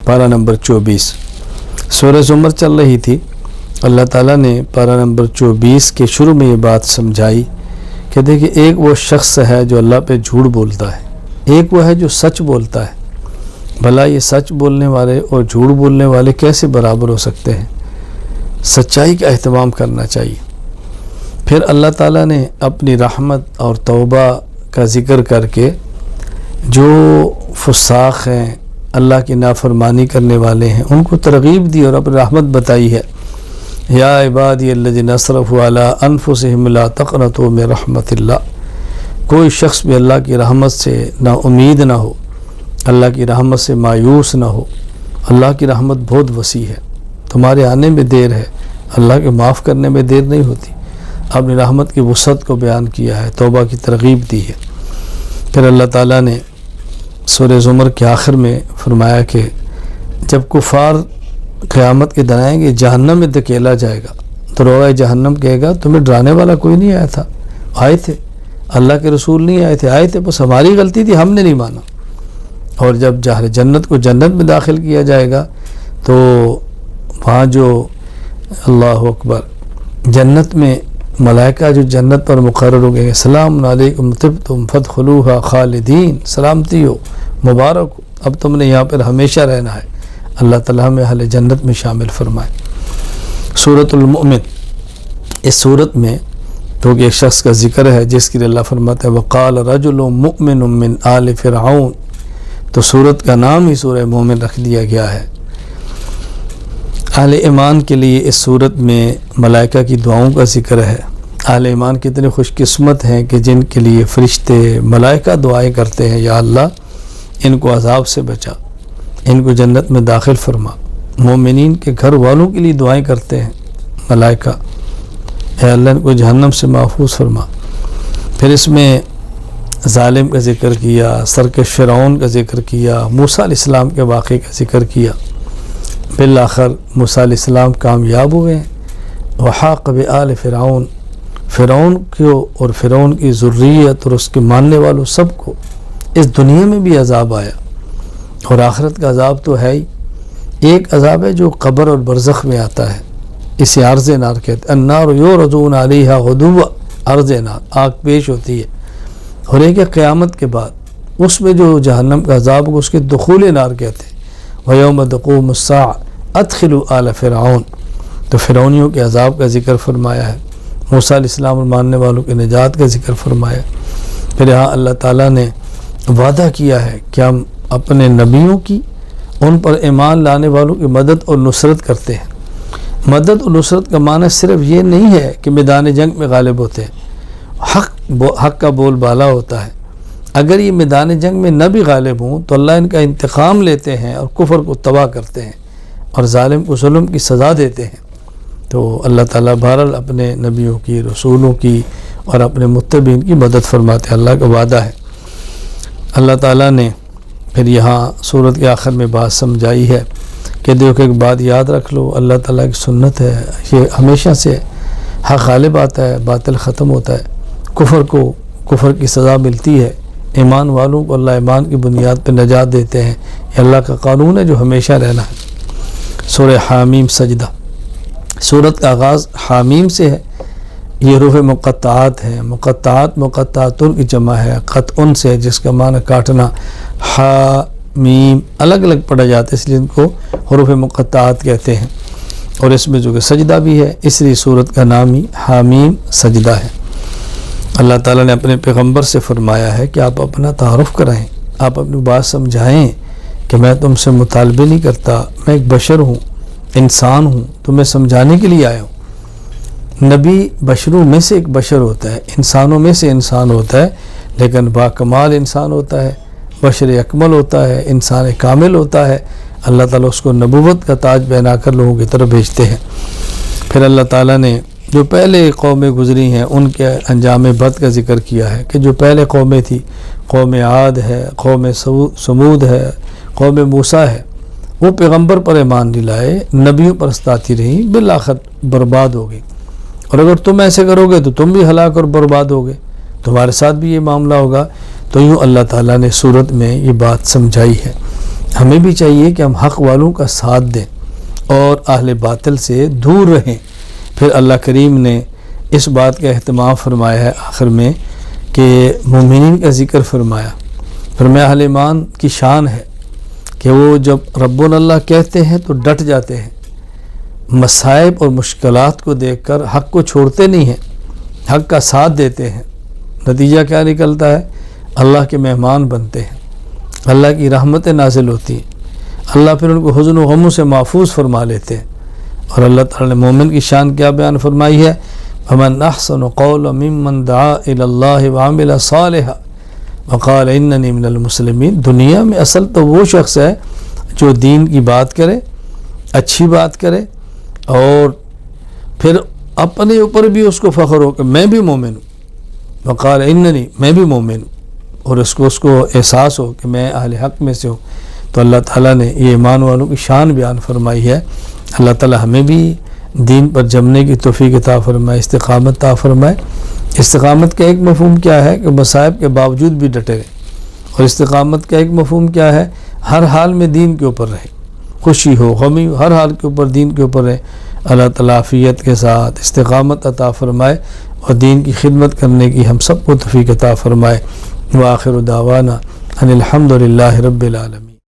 پارہ نمبر 24 سورہ زمر چل رہی تھی. اللہ تعالیٰ نے پارہ نمبر 24 کے شروع میں یہ بات سمجھائی کہ دیکھیں ایک وہ شخص ہے جو اللہ پہ جھوٹ بولتا ہے، ایک وہ ہے جو سچ بولتا ہے. بھلا یہ سچ بولنے والے اور جھوٹ بولنے والے کیسے برابر ہو سکتے ہیں؟ سچائی کا اہتمام کرنا چاہیے. پھر اللہ تعالیٰ نے اپنی رحمت اور توبہ کا ذکر کر کے جو فساق ہیں، اللہ کی نافرمانی کرنے والے ہیں، ان کو ترغیب دی اور اپنی رحمت بتائی ہے. یا عبادی الذین اسرفوا علی انفسہم لا تقنطوا من رحمت اللہ. کوئی شخص بھی اللہ کی رحمت سے نا امید نہ ہو، اللہ کی رحمت سے مایوس نہ ہو. اللہ کی رحمت بہت وسیع ہے، تمہارے آنے میں دیر ہے، اللہ کے معاف کرنے میں دیر نہیں ہوتی. اپنی رحمت کی وسعت کو بیان کیا ہے، توبہ کی ترغیب دی ہے. پھر اللہ تعالیٰ نے سورہ زمر کے آخر میں فرمایا کہ جب کفار قیامت کے دن آئیں گے، جہنم میں دھکیلا جائے گا تو روغہ جہنم کہے گا تمہیں ڈرانے والا کوئی نہیں آیا تھا؟ آئے تھے، اللہ کے رسول نہیں آئے تھے، بس ہماری غلطی تھی، ہم نے نہیں مانا. اور جب جنت کو جنت میں داخل کیا جائے گا تو وہاں جو اللہ اکبر جنت میں ملائکہ جو جنت پر مقرر ہو گئے، سلام علیکم طبتم فادخلوها خالدین، سلامتی ہو، مبارک ہو، اب تم نے یہاں پر ہمیشہ رہنا ہے. اللہ تعالیٰ ہمیں اہل جنت میں شامل فرمائے. سورۃ المؤمن، اس صورت میں کیونکہ ایک شخص کا ذکر ہے جس کے لیے اللہ فرماتا ہے وقال رجل مؤمن من آل فرعون، تو صورت کا نام ہی سورہ مومن رکھ دیا گیا ہے. اہل ایمان کے لیے اس صورت میں ملائکہ کی دعاؤں کا ذکر ہے. اہل ایمان کتنے خوش قسمت ہیں کہ جن کے لیے فرشتے ملائکہ دعائیں کرتے ہیں، یا اللہ ان کو عذاب سے بچا، ان کو جنت میں داخل فرما. مومنین کے گھر والوں کے لیے دعائیں کرتے ہیں ملائکہ، اے اللہ ان کو جہنم سے محفوظ فرما. پھر اس میں ظالم کا ذکر کیا، سرکش فرعون کا ذکر کیا، موسیٰ علیہ السلام کے واقعے کا ذکر کیا. بالآخر موسیٰ علیہ السلام کامیاب ہوئے ہیں. وحاق بآل فرعون، فرعون کو اور فرعون کی ذریت اور اس کے ماننے والوں سب کو اس دنیا میں بھی عذاب آیا، اور آخرت کا عذاب تو ہے ہی. ایک عذاب ہے جو قبر اور برزخ میں آتا ہے، اسے عرض نار کہتے ہیں. النار یعرضون علیہا غدوا، عرض نار، آگ پیش ہوتی ہے. اور ایک ہے قیامت کے بعد، اس میں جو جہنم کا عذاب کو اس کے دخول نار کہتے ہیں. وَيَوْمَ تَقُومُ السَّاعَةُ أَدْخِلُوا آلَ فِرْعَوْنَ، تو فرعونیوں کے عذاب کا ذکر فرمایا ہے. موسیٰ علیہ السلام اور ماننے والوں کے نجات کا ذکر فرمایا. پھر یہاں اللہ تعالیٰ نے وعدہ کیا ہے کہ ہم اپنے نبیوں کی، ان پر ایمان لانے والوں کی مدد اور نصرت کرتے ہیں. مدد اور نصرت کا معنی صرف یہ نہیں ہے کہ میدان جنگ میں غالب ہوتے ہیں، حق کا بول بالا ہوتا ہے. اگر یہ میدان جنگ میں نہ بھی غالب ہوں تو اللہ ان کا انتقام لیتے ہیں اور کفر کو تباہ کرتے ہیں اور ظالم کو ظلم کی سزا دیتے ہیں. تو اللہ تعالیٰ بہرحال اپنے نبیوں کی، رسولوں کی اور اپنے متبعین کی مدد فرماتے ہیں. اللہ کا وعدہ ہے. اللہ تعالیٰ نے پھر یہاں سورت کے آخر میں بات سمجھائی ہے کہ دیکھو ایک بات یاد رکھ لو، اللہ تعالیٰ کی سنت ہے، یہ ہمیشہ سے حق غالب آتا ہے، باطل ختم ہوتا ہے. کفر کو کفر کی سزا ملتی ہے، ایمان والوں کو اللہ ایمان کی بنیاد پہ نجات دیتے ہیں. یہ اللہ کا قانون ہے جو ہمیشہ رہنا ہے. سورہ حامیم سجدہ، سورت کا آغاز حامیم سے ہے. یہ حروف مقطعات ہیں. مقطعاتن کی جمع ہے، قطعن سے جس کا معنی کاٹنا. حامیم الگ الگ پڑھا جاتا ہے، اس لیے ان کو حروف مقطعات کہتے ہیں. اور اس میں جو کہ سجدہ بھی ہے، اس لیے سورت کا نام ہی حامیم سجدہ ہے. اللہ تعالیٰ نے اپنے پیغمبر سے فرمایا ہے کہ آپ اپنا تعارف کرائیں، آپ اپنی بات سمجھائیں کہ میں تم سے مطالبے نہیں کرتا، میں ایک بشر ہوں، انسان ہوں، تمہیں سمجھانے کے لیے آیا ہوں. نبی بشروں میں سے ایک بشر ہوتا ہے، انسانوں میں سے انسان ہوتا ہے، لیکن باکمال انسان ہوتا ہے، بشر اکمل ہوتا ہے، انسان کامل ہوتا ہے. اللہ تعالیٰ اس کو نبوت کا تاج پہنا کر لوگوں کی طرف بھیجتے ہیں. پھر اللہ تعالیٰ نے جو پہلے قومیں گزری ہیں ان کے انجام بد کا ذکر کیا ہے کہ جو پہلے قومیں تھی، قوم عاد ہے، قوم سمود ہے، قوم موسیٰ ہے، وہ پیغمبر پر ایمان نہیں لائے، نبیوں پر استاتی رہیں، بالآخر برباد ہو گئی. اور اگر تم ایسے کرو گے تو تم بھی ہلاک اور برباد ہوگے، تمہارے ساتھ بھی یہ معاملہ ہوگا. تو یوں اللہ تعالیٰ نے سورت میں یہ بات سمجھائی ہے. ہمیں بھی چاہیے کہ ہم حق والوں کا ساتھ دیں اور اہل باطل سے دور رہیں۔ پھر اللہ کریم نے اس بات کا اہتمام فرمایا ہے آخر میں کہ مومنین کا ذکر فرمایا۔ فرمایا اہل ایمان کی شان ہے کہ وہ جب ربنا اللہ کہتے ہیں تو ڈٹ جاتے ہیں، مصائب اور مشکلات کو دیکھ کر حق کو چھوڑتے نہیں ہیں، حق کا ساتھ دیتے ہیں۔ نتیجہ کیا نکلتا ہے؟ اللہ کے مہمان بنتے ہیں، اللہ کی رحمتیں نازل ہوتی ہیں، اللہ پھر ان کو حزن و غموں سے محفوظ فرما لیتے ہیں۔ اور اللہ تعالیٰ نے مومن کی شان کیا بیان فرمائی ہے؟ فَمَنْ أَحْسَنُ قَوْلًا مِّمَّنْ دَعَا إِلَى اللَّهِ وَعَمِلَ صَالِحًا وَقَالَ إِنَّنِي مِنَ الْمُسْلِمِينَ۔ دنیا میں اصل تو وہ شخص ہے جو دین کی بات کرے، اچھی بات کرے، اور پھر اپنے اوپر بھی اس کو فخر ہو کہ میں بھی مومن ہوں، وقال اننی، میں بھی مومن ہوں، اور اس کو احساس ہو کہ میں اہل حق میں سے ہوں۔ تو اللہ تعالیٰ نے یہ ایمان والوں کی شان بیان فرمائی ہے۔ اللہ تعالیٰ ہمیں بھی دین پر جمنے کی توفیق عطا فرمائے، استقامت عطا فرمائے۔ استقامت کا ایک مفہوم کیا ہے کہ مصائب کے باوجود بھی ڈٹے رہیں، اور استقامت کا ایک مفہوم کیا ہے؟ ہر حال میں دین کے اوپر رہیں، خوشی ہو غمی ہو، ہر حال کے اوپر دین کے اوپر رہیں۔ اللہ تعالیٰ عافیت کے ساتھ استقامت عطا فرمائے اور دین کی خدمت کرنے کی ہم سب کو توفیق عطا فرمائے۔ وآخر دعوانا ان الحمد للہ رب العالمین۔